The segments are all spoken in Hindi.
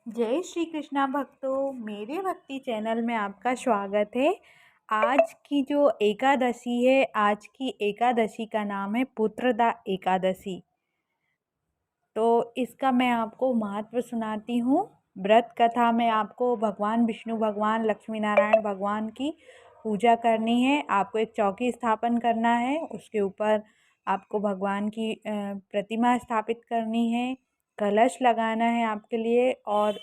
जय श्री कृष्णा भक्तों, मेरे भक्ति चैनल में आपका स्वागत है। आज की जो एकादशी है, आज की एकादशी का नाम है पुत्रदा एकादशी। तो इसका मैं आपको महत्व सुनाती हूँ। व्रत कथा में आपको भगवान विष्णु भगवान लक्ष्मी नारायण भगवान की पूजा करनी है। आपको एक चौकी स्थापन करना है, उसके ऊपर आपको भगवान की प्रतिमा स्थापित करनी है। कलश लगाना है आपके लिए, और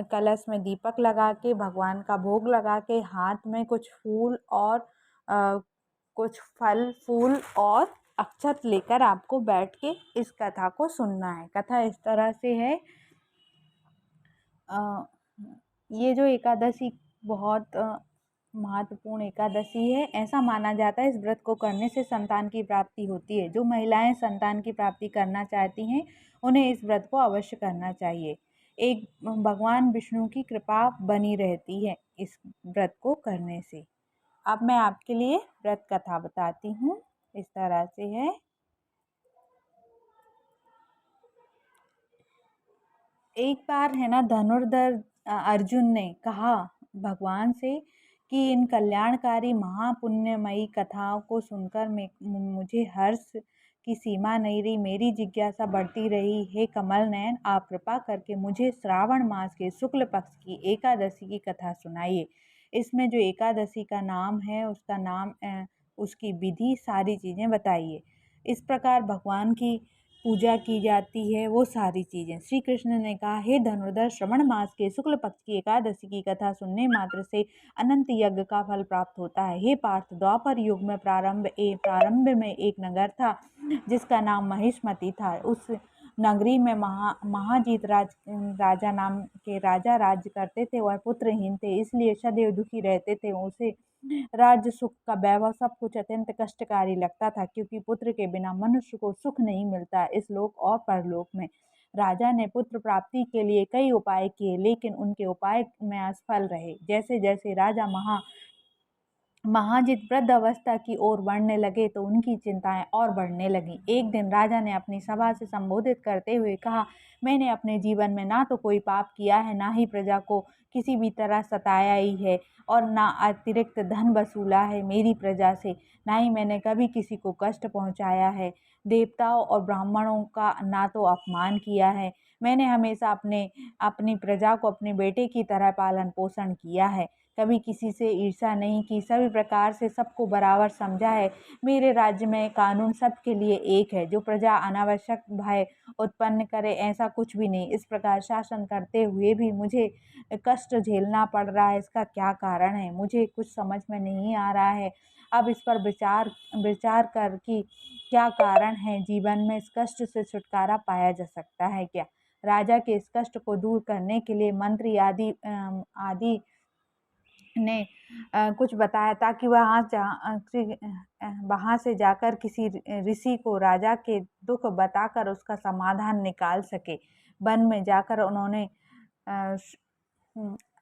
कलश में दीपक लगा के भगवान का भोग लगा के हाथ में कुछ फूल और कुछ फल फूल और अक्षत लेकर आपको बैठ के इस कथा को सुनना है। कथा इस तरह से है। ये जो एकादशी बहुत महत्वपूर्ण एकादशी है। ऐसा माना जाता है इस व्रत को करने से संतान की प्राप्ति होती है। जो महिलाएं संतान की प्राप्ति करना चाहती हैं, उन्हें इस व्रत को अवश्य करना चाहिए। एक भगवान विष्णु की कृपा बनी रहती है इस व्रत को करने से। अब मैं आपके लिए व्रत कथा बताती हूँ। इस तरह से है। एक बार है ना, धनुर्धर अर्जुन ने कहा भगवान से कि इन कल्याणकारी महापुण्यमयी कथाओं को सुनकर मुझे हर्ष की सीमा नहीं रही। मेरी जिज्ञासा बढ़ती रही। हे कमल नयन, आप कृपा करके मुझे श्रावण मास के शुक्ल पक्ष की एकादशी की कथा सुनाइए। इसमें जो एकादशी का नाम है, उसका नाम उसकी विधि सारी चीज़ें बताइए। इस प्रकार भगवान की पूजा की जाती है, वो सारी चीज़ें। श्री कृष्ण ने कहा, हे धनुर्धर, श्रवण मास के शुक्ल पक्ष की एकादशी की कथा सुनने मात्र से अनंत यज्ञ का फल प्राप्त होता है। हे पार्थ, द्वापर युग में प्रारंभ में एक नगर था जिसका नाम महिष्मति था। उस नगरी में महाजीत राजा नाम के राजा राज्य करते थे। वह पुत्रहीन थे, इसलिए सदैव दुखी रहते थे। उसे राज्य सुख का वैभव सब कुछ अत्यंत कष्टकारी लगता था, क्योंकि पुत्र के बिना मनुष्य को सुख नहीं मिलता इस लोक और परलोक में। राजा ने पुत्र प्राप्ति के लिए कई उपाय किए, लेकिन उनके उपाय में असफल रहे। जैसे जैसे राजा महाजित वृद्ध अवस्था की ओर बढ़ने लगे तो उनकी चिंताएं और बढ़ने लगीं। एक दिन राजा ने अपनी सभा से संबोधित करते हुए कहा, मैंने अपने जीवन में ना तो कोई पाप किया है, ना ही प्रजा को किसी भी तरह सताया ही है, और ना अतिरिक्त धन वसूला है मेरी प्रजा से, ना ही मैंने कभी किसी को कष्ट पहुंचाया है। देवताओं और ब्राह्मणों का ना तो अपमान किया है। मैंने हमेशा अपनी प्रजा को अपने बेटे की तरह पालन पोषण किया है। कभी किसी से ईर्ष्या नहीं की, सभी प्रकार से सबको बराबर समझा है। मेरे राज्य में कानून सबके लिए एक है। जो प्रजा अनावश्यक भय उत्पन्न करे, ऐसा कुछ भी नहीं। इस प्रकार शासन करते हुए भी मुझे कष्ट झेलना पड़ रहा है। इसका क्या कारण है, मुझे कुछ समझ में नहीं आ रहा है। अब इस पर विचार कर कि क्या कारण है, जीवन में इस कष्ट से छुटकारा पाया जा सकता है क्या। राजा के इस कष्ट को दूर करने के लिए मंत्री आदि ने कुछ बताया, ताकि वहाँ से जाकर किसी ऋषि को राजा के दुख बताकर उसका समाधान निकाल सके। वन में जाकर उन्होंने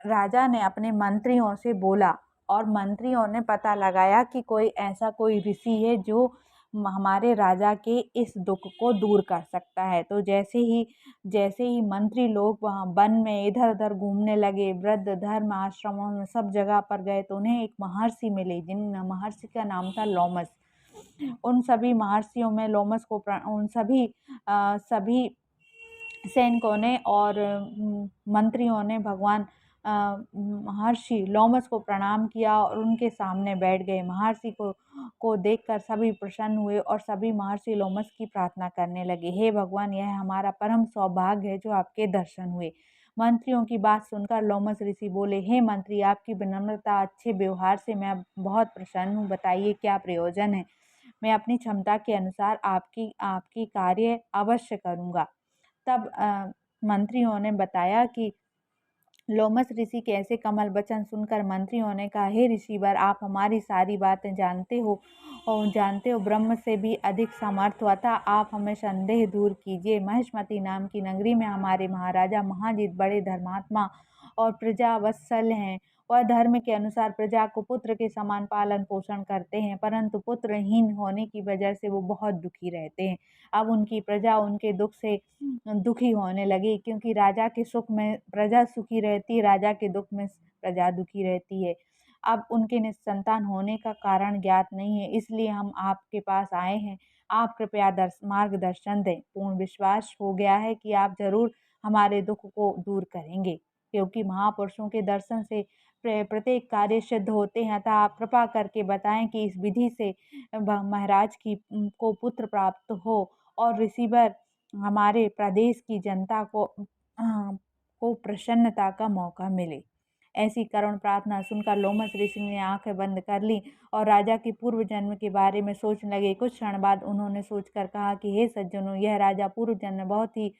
राजा ने अपने मंत्रियों से बोला, और मंत्रियों ने पता लगाया कि कोई ऋषि है जो हमारे राजा के इस दुख को दूर कर सकता है। तो जैसे ही मंत्री लोग वहाँ वन में इधर उधर घूमने लगे, वृद्ध धर्म आश्रमों में सब जगह पर गए, तो उन्हें एक महर्षि मिले, जिन महर्षि का नाम था लोमस। उन सभी महर्षियों में लोमस को उन सभी सैनिकों ने और मंत्रियों ने भगवान महर्षि लोमस को प्रणाम किया और उनके सामने बैठ गए। महर्षि को देखकर सभी प्रसन्न हुए और सभी महर्षि लोमस की प्रार्थना करने लगे, हे भगवान, यह हमारा परम सौभाग्य है जो आपके दर्शन हुए। मंत्रियों की बात सुनकर लोमस ऋषि बोले, हे मंत्री, आपकी विनम्रता अच्छे व्यवहार से मैं बहुत प्रसन्न हूँ। बताइए क्या प्रयोजन है। मैं अपनी क्षमता के अनुसार आपकी कार्य अवश्य करूँगा। तब मंत्रियों ने बताया कि लोमस ऋषि के ऐसे कमल वचन सुनकर मंत्रियों ने कहा, हे ऋषिवर, आप हमारी सारी बातें जानते हो ब्रह्म से भी अधिक समर्थ हो, अतः आप हमें संदेह दूर कीजिए। महिष्मति नाम की नगरी में हमारे महाराजा महाजीत बड़े धर्मात्मा और प्रजा वत्सल हैं। वह धर्म के अनुसार प्रजा को पुत्र के समान पालन पोषण करते हैं, परंतु पुत्रहीन होने की वजह से वो बहुत दुखी रहते हैं। अब उनकी प्रजा उनके दुख से दुखी होने लगी, क्योंकि राजा के सुख में प्रजा सुखी रहती है, राजा के दुख में प्रजा दुखी रहती है। अब उनके निसंतान होने का कारण ज्ञात नहीं है, इसलिए हम आपके पास आए हैं। आप कृपया मार्गदर्शन दें। पूर्ण विश्वास हो गया है कि आप जरूर हमारे दुख को दूर करेंगे, क्योंकि महापुरुषों के दर्शन से प्रत्येक कार्य सिद्ध होते हैं। अतः आप कृपा करके बताएं कि इस विधि से महाराज की को पुत्र प्राप्त हो और ऋषिवर हमारे प्रदेश की जनता को प्रसन्नता का मौका मिले। ऐसी करुण प्रार्थना सुनकर लोमश ऋषि ने आंखें बंद कर ली और राजा के पूर्व जन्म के बारे में सोचने लगे। कुछ क्षण बाद उन्होंने सोचकर कहा कि हे सज्जनों, यह राजा पूर्व जन्म में बहुत ही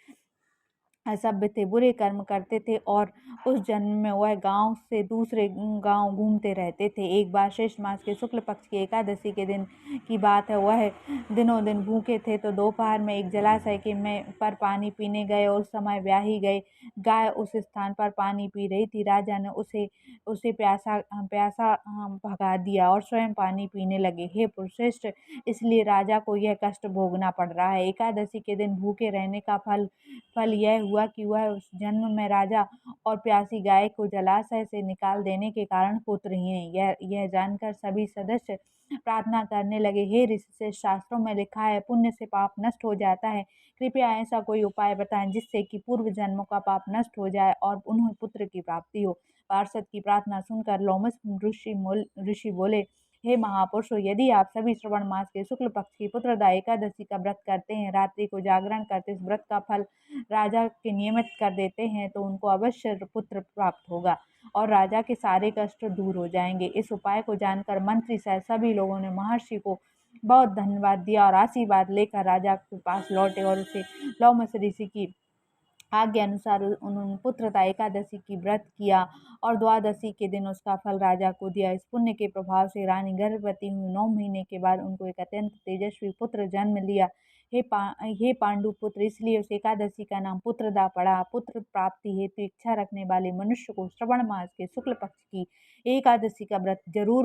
असभ्य थे, बुरे कर्म करते थे और उस जन्म में वह गांव से दूसरे गांव घूमते रहते थे। एक बार शेष मास के शुक्ल पक्ष की एकादशी के दिन की बात है। वह दिनों दिन भूखे थे तो दोपहर में एक जलाशय के में पर पानी पीने गए और उस समय ब्याही गई गाय उस स्थान पर पानी पी रही थी। राजा ने उसे उसे प्यासा प्यासा भगा दिया और स्वयं पानी पीने लगे। हे पुरुषश्रेष्ठ, इसलिए राजा को यह कष्ट भोगना पड़ रहा है। एकादशी के दिन भूखे रहने का फल यह हुआ कि वह उस जन्म में राजा और प्यासी गाय को जलाशय से निकाल देने के कारण पुत्रहीन है। यह जानकर सभी सदस्य प्रार्थना करने लगे, हे ऋषि, शास्त्रों में लिखा है पुण्य से पाप नष्ट हो जाता है। कृपया ऐसा कोई उपाय बताएं जिससे कि पूर्व जन्मों का पाप नष्ट हो जाए और उन्हें पुत्र की प्राप्ति हो। पार्षद की प्रार्थना सुनकर लोमश ऋषि बोले, हे महापुरुषों, यदि आप सभी श्रवण मास के शुक्ल पक्ष की पुत्रदा एकादशी का व्रत करते हैं, रात्रि को जागरण करते इस व्रत का फल राजा के नियमित कर देते हैं, तो उनको अवश्य पुत्र प्राप्त होगा और राजा के सारे कष्ट दूर हो जाएंगे। इस उपाय को जानकर मंत्री सहित सभी लोगों ने महर्षि को बहुत धन्यवाद दिया और आशीर्वाद लेकर राजा के पास लौटे और उसे लोमश ऋषि की आज्ञा अनुसार उन्होंने पुत्रदा एकादशी की व्रत किया और द्वादशी के दिन उसका फल राजा को दिया। इस पुण्य के प्रभाव से रानी गर्भवती हुई। 9 महीने के बाद उनको एक अत्यंत तेजस्वी पुत्र जन्म लिया। हे पांडु पुत्र, इसलिए उस एकादशी का नाम पुत्रदा पड़ा। पुत्र प्राप्ति हेतु इच्छा रखने वाले मनुष्य को श्रवण मास के शुक्ल पक्ष की एकादशी का व्रत जरूर